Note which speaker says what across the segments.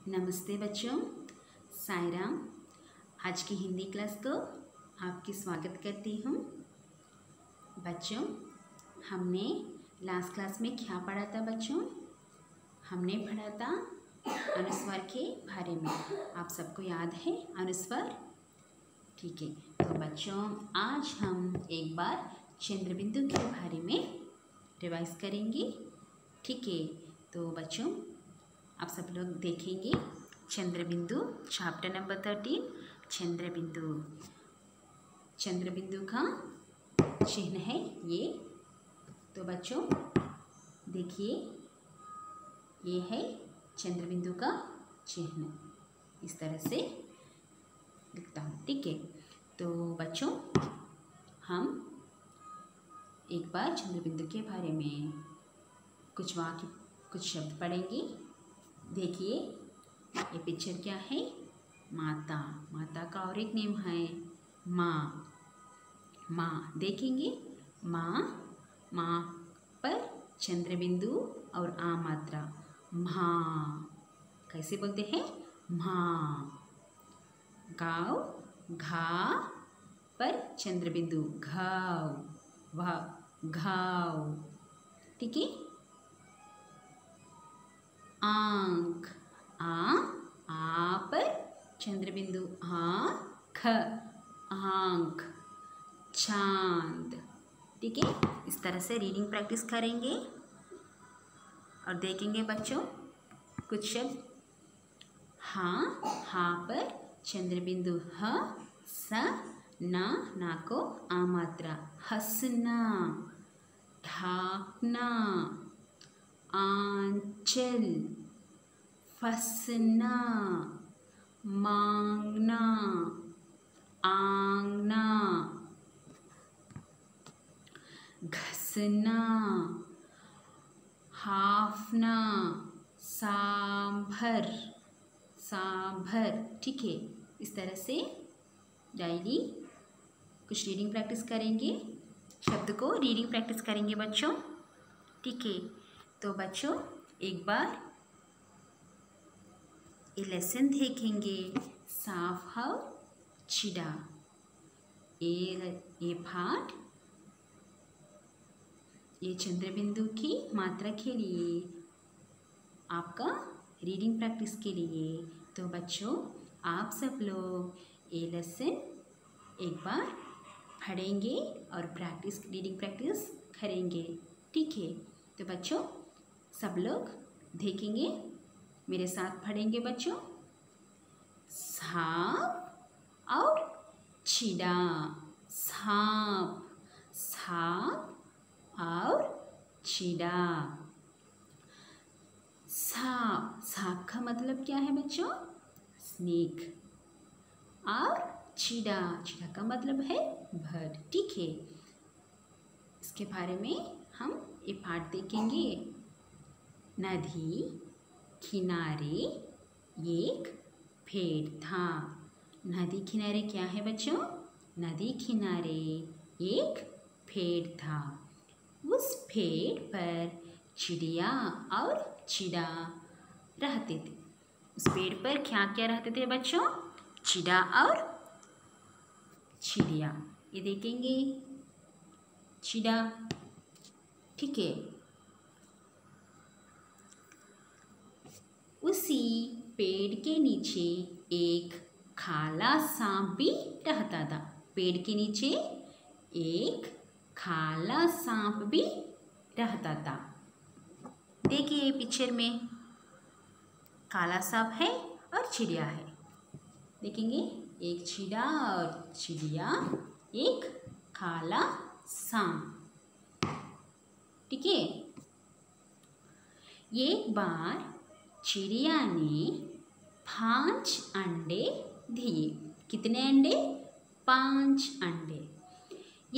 Speaker 1: नमस्ते बच्चों, साई राम। आज की हिंदी क्लास को आपकी स्वागत करती हूँ। बच्चों, हमने लास्ट क्लास में क्या पढ़ा था बच्चों? हमने पढ़ा था अनुस्वार के बारे में। आप सबको याद है अनुस्वार? ठीक है, तो बच्चों आज हम एक बार चंद्रबिंदु के बारे में रिवाइज करेंगे। ठीक है, तो बच्चों आप सब लोग देखेंगे चंद्रबिंदु चैप्टर नंबर 13 चंद्रबिंदु। चंद्रबिंदु का चिन्ह है ये। तो बच्चों देखिए, ये है चंद्रबिंदु का चिन्ह। इस तरह से लिखता हूँ। ठीक है, तो बच्चों हम एक बार चंद्रबिंदु के बारे में कुछ वाक्य कुछ शब्द पढ़ेंगे। देखिए, ये पिक्चर क्या है? माता। माता का और एक नेम है माँ। माँ देखेंगे, माँ। माँ पर चंद्रबिंदु और आ मात्रा माँ। कैसे बोलते हैं? माँ। गाँव, घा पर चंद्रबिंदु घाव। वाह, घाव। ठीक है। आँख, आ पर चंद्रबिंदु आँख, आँख। चांद। ठीक है, इस तरह से रीडिंग प्रैक्टिस करेंगे और देखेंगे बच्चों कुछ शब्द। हाँ, हाँ पर चंद्रबिंदु ह, स, ना को आ मात्रा हंसना। ढाकना, आंचल, फंसना, मांगना, आंगना, घसना, हाफना, सांभर, सांभर। ठीक है, इस तरह से डायरी कुछ रीडिंग प्रैक्टिस करेंगे। शब्द को रीडिंग प्रैक्टिस करेंगे बच्चों। ठीक है, तो बच्चों एक बार ये लेसन देखेंगे। साफ हव छिड़ा। ये पाठ ये चंद्रबिंदु की मात्रा के लिए आपका रीडिंग प्रैक्टिस के लिए। तो बच्चों आप सब लोग ये लेसन एक बार पढ़ेंगे और प्रैक्टिस रीडिंग प्रैक्टिस करेंगे। ठीक है, तो बच्चों सब लोग देखेंगे, मेरे साथ पढ़ेंगे बच्चों। सांप और छिड़ा। सांप, सांप और छिड़ा। सांप, सांप का मतलब क्या है बच्चों? स्नेक। और छिड़ा, छिड़ा का मतलब है बर्ड। ठीक है, इसके बारे में हम ये पाठ देखेंगे। नदी किनारे एक पेड़ था। नदी किनारे क्या है बच्चों? नदी किनारे एक पेड़ था। उस पेड़ पर चिड़िया और चिड़ा रहते थे। उस पेड़ पर क्या क्या रहते थे बच्चों? चिड़ा और चिड़िया। ये देखेंगे, चिड़ा। ठीक है, उसी पेड़ के नीचे एक काला सांप भी रहता था। पेड़ के नीचे एक काला सांप भी रहता था। देखिए पिक्चर में काला सांप है और चिड़िया है। देखेंगे, एक चिड़ा और चिड़िया, एक काला सांप। ठीक है, एक बार चिड़िया ने 5 अंडे दिए। कितने अंडे? 5 अंडे।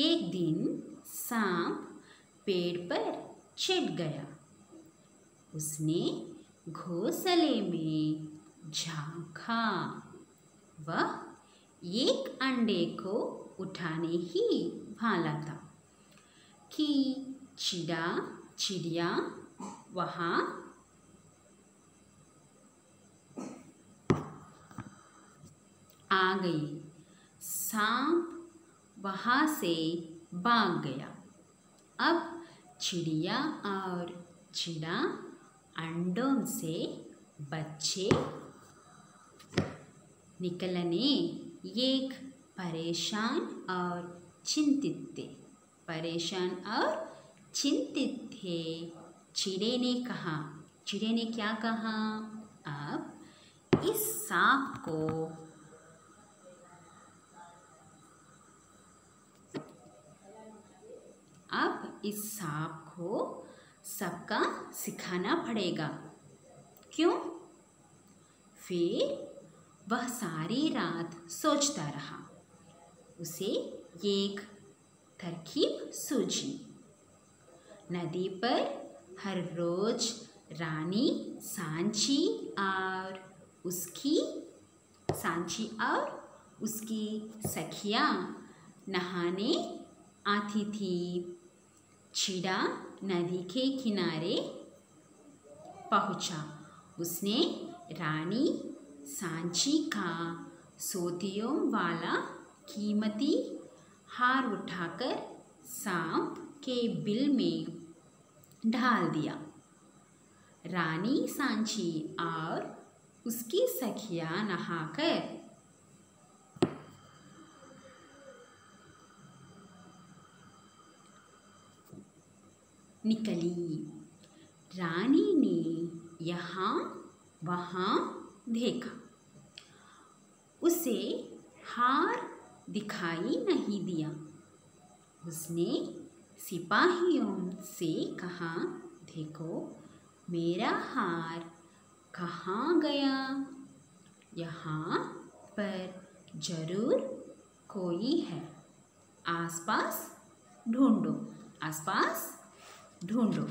Speaker 1: एक दिन सांप पेड़ पर चढ़ गया। उसने घोंसले में झांका। वह एक अंडे को उठाने ही वाला था कि चिड़िया वहाँ आ गई। सांप वहाँ से भाग गया। अब चिड़िया और चिड़ा अंडों से बच्चे निकलने एक परेशान और चिंतित थे। परेशान और चिंतित थे। चिड़े ने कहा, चिड़े ने क्या कहा? अब इस सांप को सबका सिखाना पड़ेगा। क्यों? फिर वह सारी रात सोचता रहा। उसे एक तरकीब सूझी। नदी पर हर रोज रानी सांची और उसकी सखियाँ नहाने आती थी। चिड़ा नदी के किनारे पहुँचा। उसने रानी सांची का मोतियों वाला कीमती हार उठाकर सांप के बिल में डाल दिया। रानी सांची और उसकी सखियाँ नहाकर निकली। रानी ने यहाँ वहाँ देखा। उसे हार दिखाई नहीं दिया। उसने सिपाहियों से कहा, देखो मेरा हार कहाँ गया? यहाँ पर जरूर कोई है। आसपास ढूंढो, आसपास ढूंढो।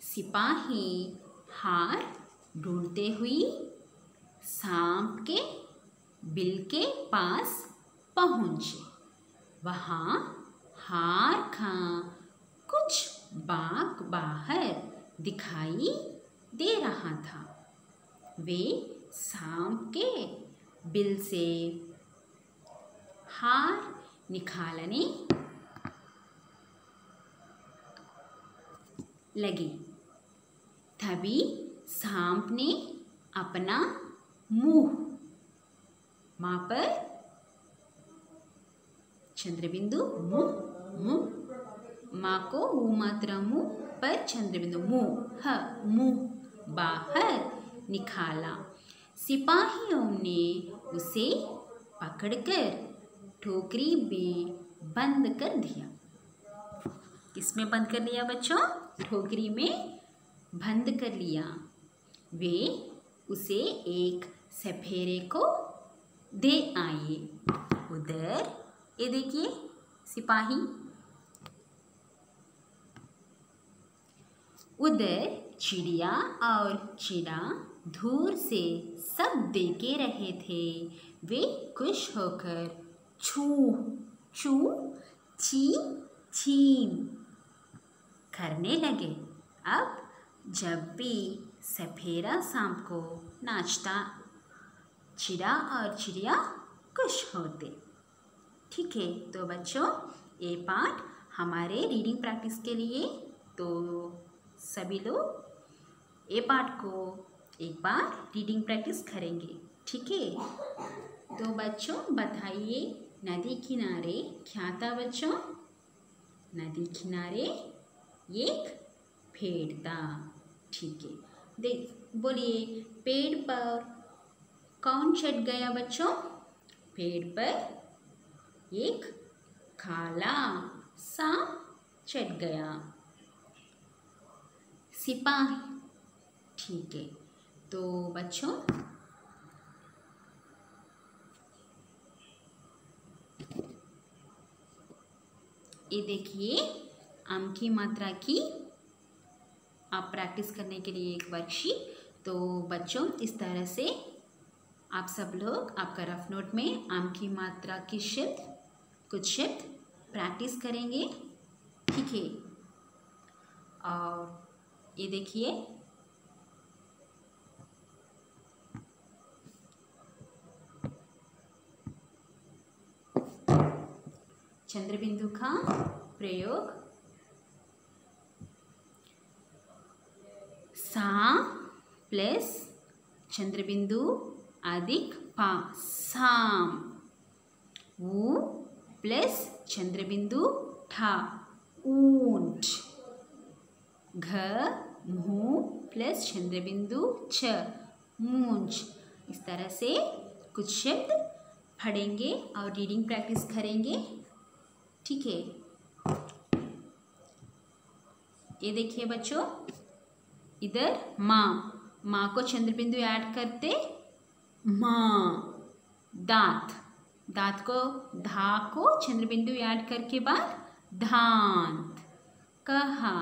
Speaker 1: सिपाही हार ढूंढते हुए सांप के बिल के पास पहुँचे। वहाँ हार का कुछ भाग बाहर दिखाई दे रहा था। वे सांप के बिल से हार निकालने लगे। तभी सांप ने अपना मुंह माँ पर चंद्रबिंदु मुंह माँ को मात्रा मुंह पर चंद्रबिंदु मुंह बाहर निकाला। सिपाहियों ने उसे पकड़कर टोकरी में बंद कर दिया। किसमें बंद कर लिया बच्चों? टोकरी में बंद कर लिया। वे उसे एक सपेरे को दे आए। उधर ये देखिए सिपाही, उधर चिड़िया और चिड़ा दूर से सब देखे रहे थे। वे खुश होकर छू छू छीन छीन करने लगे। अब जब भी सपेरा सांप को नाचता, चिड़ा और चिड़िया खुश होते। ठीक है, तो बच्चों ये पाठ हमारे रीडिंग प्रैक्टिस के लिए, तो सभी लोग ये पाठ को एक बार रीडिंग प्रैक्टिस करेंगे। ठीक है, तो बच्चों बताइए नदी किनारे क्या था बच्चों? नदी किनारे एक पेड़ था। ठीक है, देख बोलिए पेड़ पर कौन चढ़ गया बच्चों? पेड़ पर एक काला सांप चढ़ गया। सिपाही, ठीक है, तो बच्चों ये देखिए आम की मात्रा की आप प्रैक्टिस करने के लिए एक वर्कशीट। तो बच्चों इस तरह से आप सब लोग आपका रफ नोट में आम की मात्रा की कुछ शब्द प्रैक्टिस करेंगे। ठीक है, और ये देखिए चंद्रबिंदु का प्रयोग सा प्लस चंद्रबिंदु अधिक पा साम। ऊ प्लस चंद्रबिंदु ठा ऊंट। घ मू प्लस चंद्रबिंदु छ मूंछ। इस तरह से कुछ शब्द पढ़ेंगे और रीडिंग प्रैक्टिस करेंगे। ठीक है, ये देखिए बच्चों, इधर माँ, माँ को चंद्रबिंदु ऐड करते माँ। दांत, दांत को धा को चंद्रबिंदु ऐड करके बाद दांत। कहा,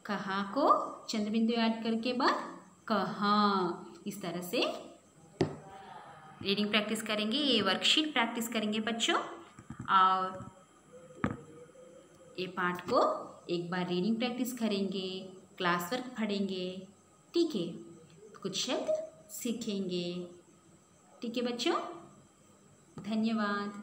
Speaker 1: कहा को चंद्रबिंदु ऐड करके बाद कहा। इस तरह से रीडिंग प्रैक्टिस करेंगे। ये वर्कशीट प्रैक्टिस करेंगे बच्चों, और ये पाठ को एक बार रीडिंग प्रैक्टिस करेंगे, क्लास वर्क पढ़ेंगे। ठीक है, कुछ शब्द सीखेंगे। ठीक है बच्चों, धन्यवाद।